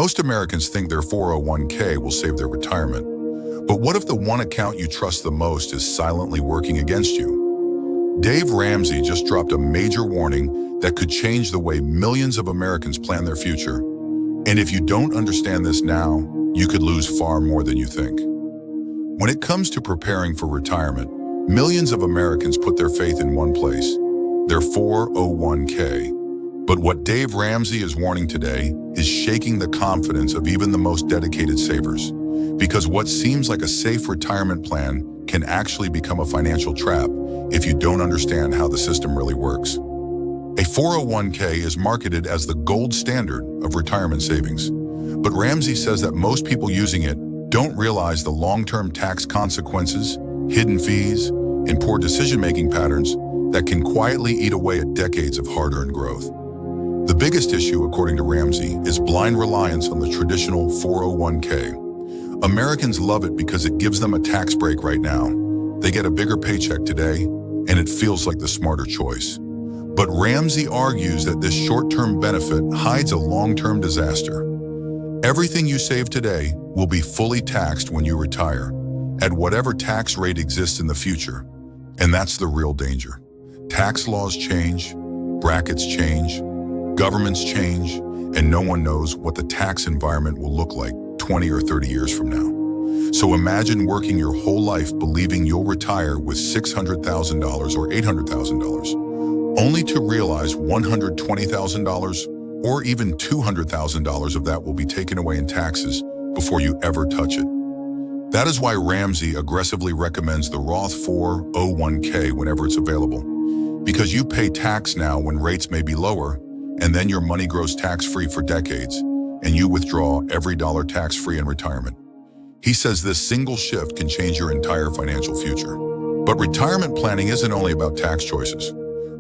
Most Americans think their 401k will save their retirement. But what if the one account you trust the most is silently working against you? Dave Ramsey just dropped a major warning that could change the way millions of Americans plan their future. And if you don't understand this now, you could lose far more than you think. When it comes to preparing for retirement, millions of Americans put their faith in one place, their 401k. But what Dave Ramsey is warning today is shaking the confidence of even the most dedicated savers. Because what seems like a safe retirement plan can actually become a financial trap if you don't understand how the system really works. A 401k is marketed as the gold standard of retirement savings. But Ramsey says that most people using it don't realize the long-term tax consequences, hidden fees, and poor decision-making patterns that can quietly eat away at decades of hard-earned growth. The biggest issue, according to Ramsey, is blind reliance on the traditional 401k. Americans love it because it gives them a tax break right now. They get a bigger paycheck today, and it feels like the smarter choice. But Ramsey argues that this short-term benefit hides a long-term disaster. Everything you save today will be fully taxed when you retire, at whatever tax rate exists in the future. And that's the real danger. Tax laws change, brackets change, governments change, and no one knows what the tax environment will look like 20 or 30 years from now. So imagine working your whole life believing you'll retire with $600,000 or $800,000, only to realize $120,000 or even $200,000 of that will be taken away in taxes before you ever touch it. That is why Ramsey aggressively recommends the Roth 401k whenever it's available, because you pay tax now when rates may be lower, and then your money grows tax-free for decades, and you withdraw every dollar tax-free in retirement. He says this single shift can change your entire financial future. But retirement planning isn't only about tax choices.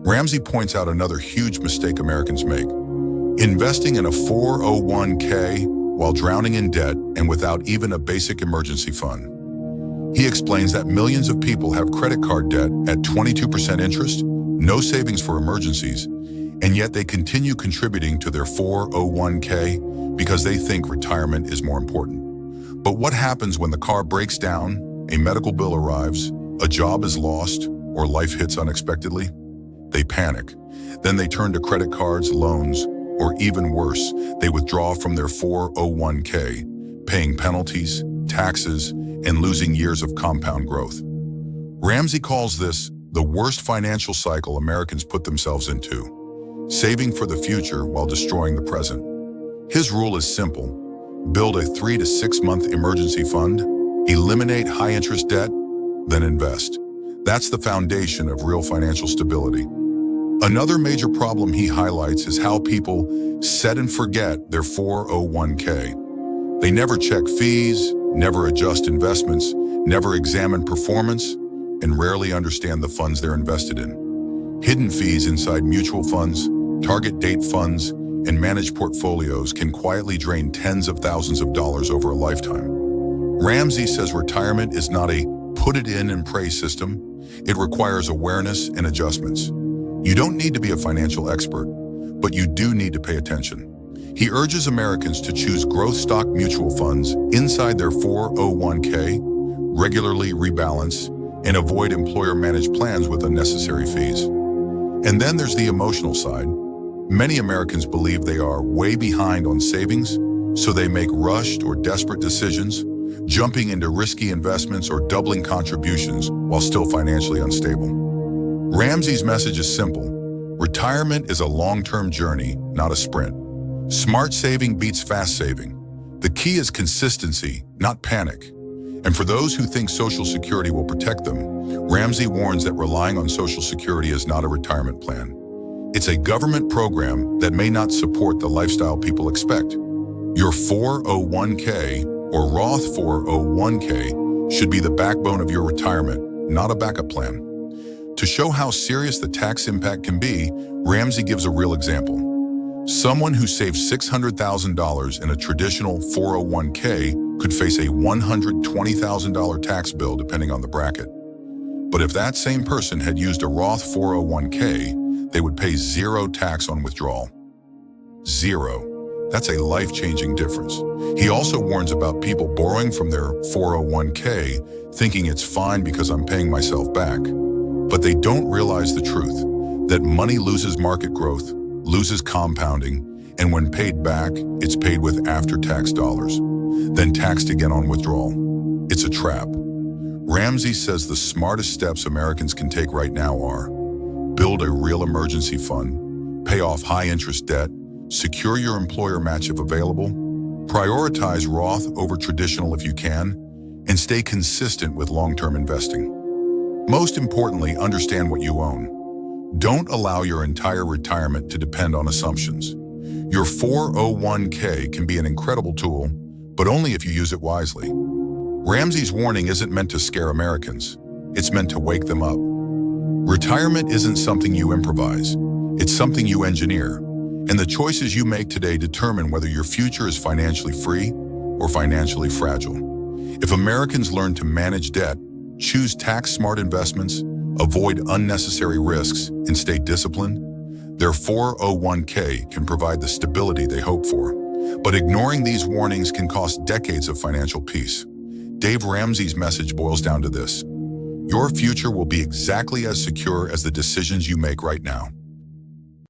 Ramsey points out another huge mistake Americans make: investing in a 401k while drowning in debt and without even a basic emergency fund. He explains that millions of people have credit card debt at 22% interest, no savings for emergencies, and yet they continue contributing to their 401k because they think retirement is more important. But what happens when the car breaks down, a medical bill arrives, a job is lost, or life hits unexpectedly? They panic. Then they turn to credit cards, loans, or even worse, they withdraw from their 401k, paying penalties, taxes, and losing years of compound growth. Ramsey calls this the worst financial cycle Americans put themselves into: saving for the future while destroying the present. His rule is simple: build a 3 to 6 month emergency fund, eliminate high-interest debt, then invest. That's the foundation of real financial stability. Another major problem he highlights is how people set and forget their 401k. They never check fees, never adjust investments, never examine performance, and rarely understand the funds they're invested in. Hidden fees inside mutual funds, target date funds, and managed portfolios can quietly drain tens of thousands of dollars over a lifetime. Ramsey says retirement is not a put it in and pray system. It requires awareness and adjustments. You don't need to be a financial expert, but you do need to pay attention. He urges Americans to choose growth stock mutual funds inside their 401k, regularly rebalance, and avoid employer-managed plans with unnecessary fees. And then there's the emotional side. Many Americans believe they are way behind on savings, so they make rushed or desperate decisions, jumping into risky investments or doubling contributions while still financially unstable. Ramsey's message is simple: retirement is a long-term journey, not a sprint. Smart saving beats fast saving. The key is consistency, not panic. And for those who think Social Security will protect them, Ramsey warns that relying on Social Security is not a retirement plan. It's a government program that may not support the lifestyle people expect. Your 401k or Roth 401k should be the backbone of your retirement, not a backup plan. To show how serious the tax impact can be, Ramsey gives a real example. Someone who saves $600,000 in a traditional 401k could face a $120,000 tax bill depending on the bracket. But if that same person had used a Roth 401k, they would pay zero tax on withdrawal. Zero. That's a life-changing difference. He also warns about people borrowing from their 401k, thinking it's fine because I'm paying myself back. But they don't realize the truth, that money loses market growth, loses compounding, and when paid back, it's paid with after-tax dollars, then taxed again on withdrawal. It's a trap. Ramsey says the smartest steps Americans can take right now are: build a real emergency fund, pay off high-interest debt, secure your employer match if available, prioritize Roth over traditional if you can, and stay consistent with long-term investing. Most importantly, understand what you own. Don't allow your entire retirement to depend on assumptions. Your 401k can be an incredible tool, but only if you use it wisely. Ramsey's warning isn't meant to scare Americans. It's meant to wake them up. Retirement isn't something you improvise. It's something you engineer. And the choices you make today determine whether your future is financially free or financially fragile. If Americans learn to manage debt, choose tax-smart investments, avoid unnecessary risks, and stay disciplined, their 401k can provide the stability they hope for. But ignoring these warnings can cost decades of financial peace. Dave Ramsey's message boils down to this: your future will be exactly as secure as the decisions you make right now.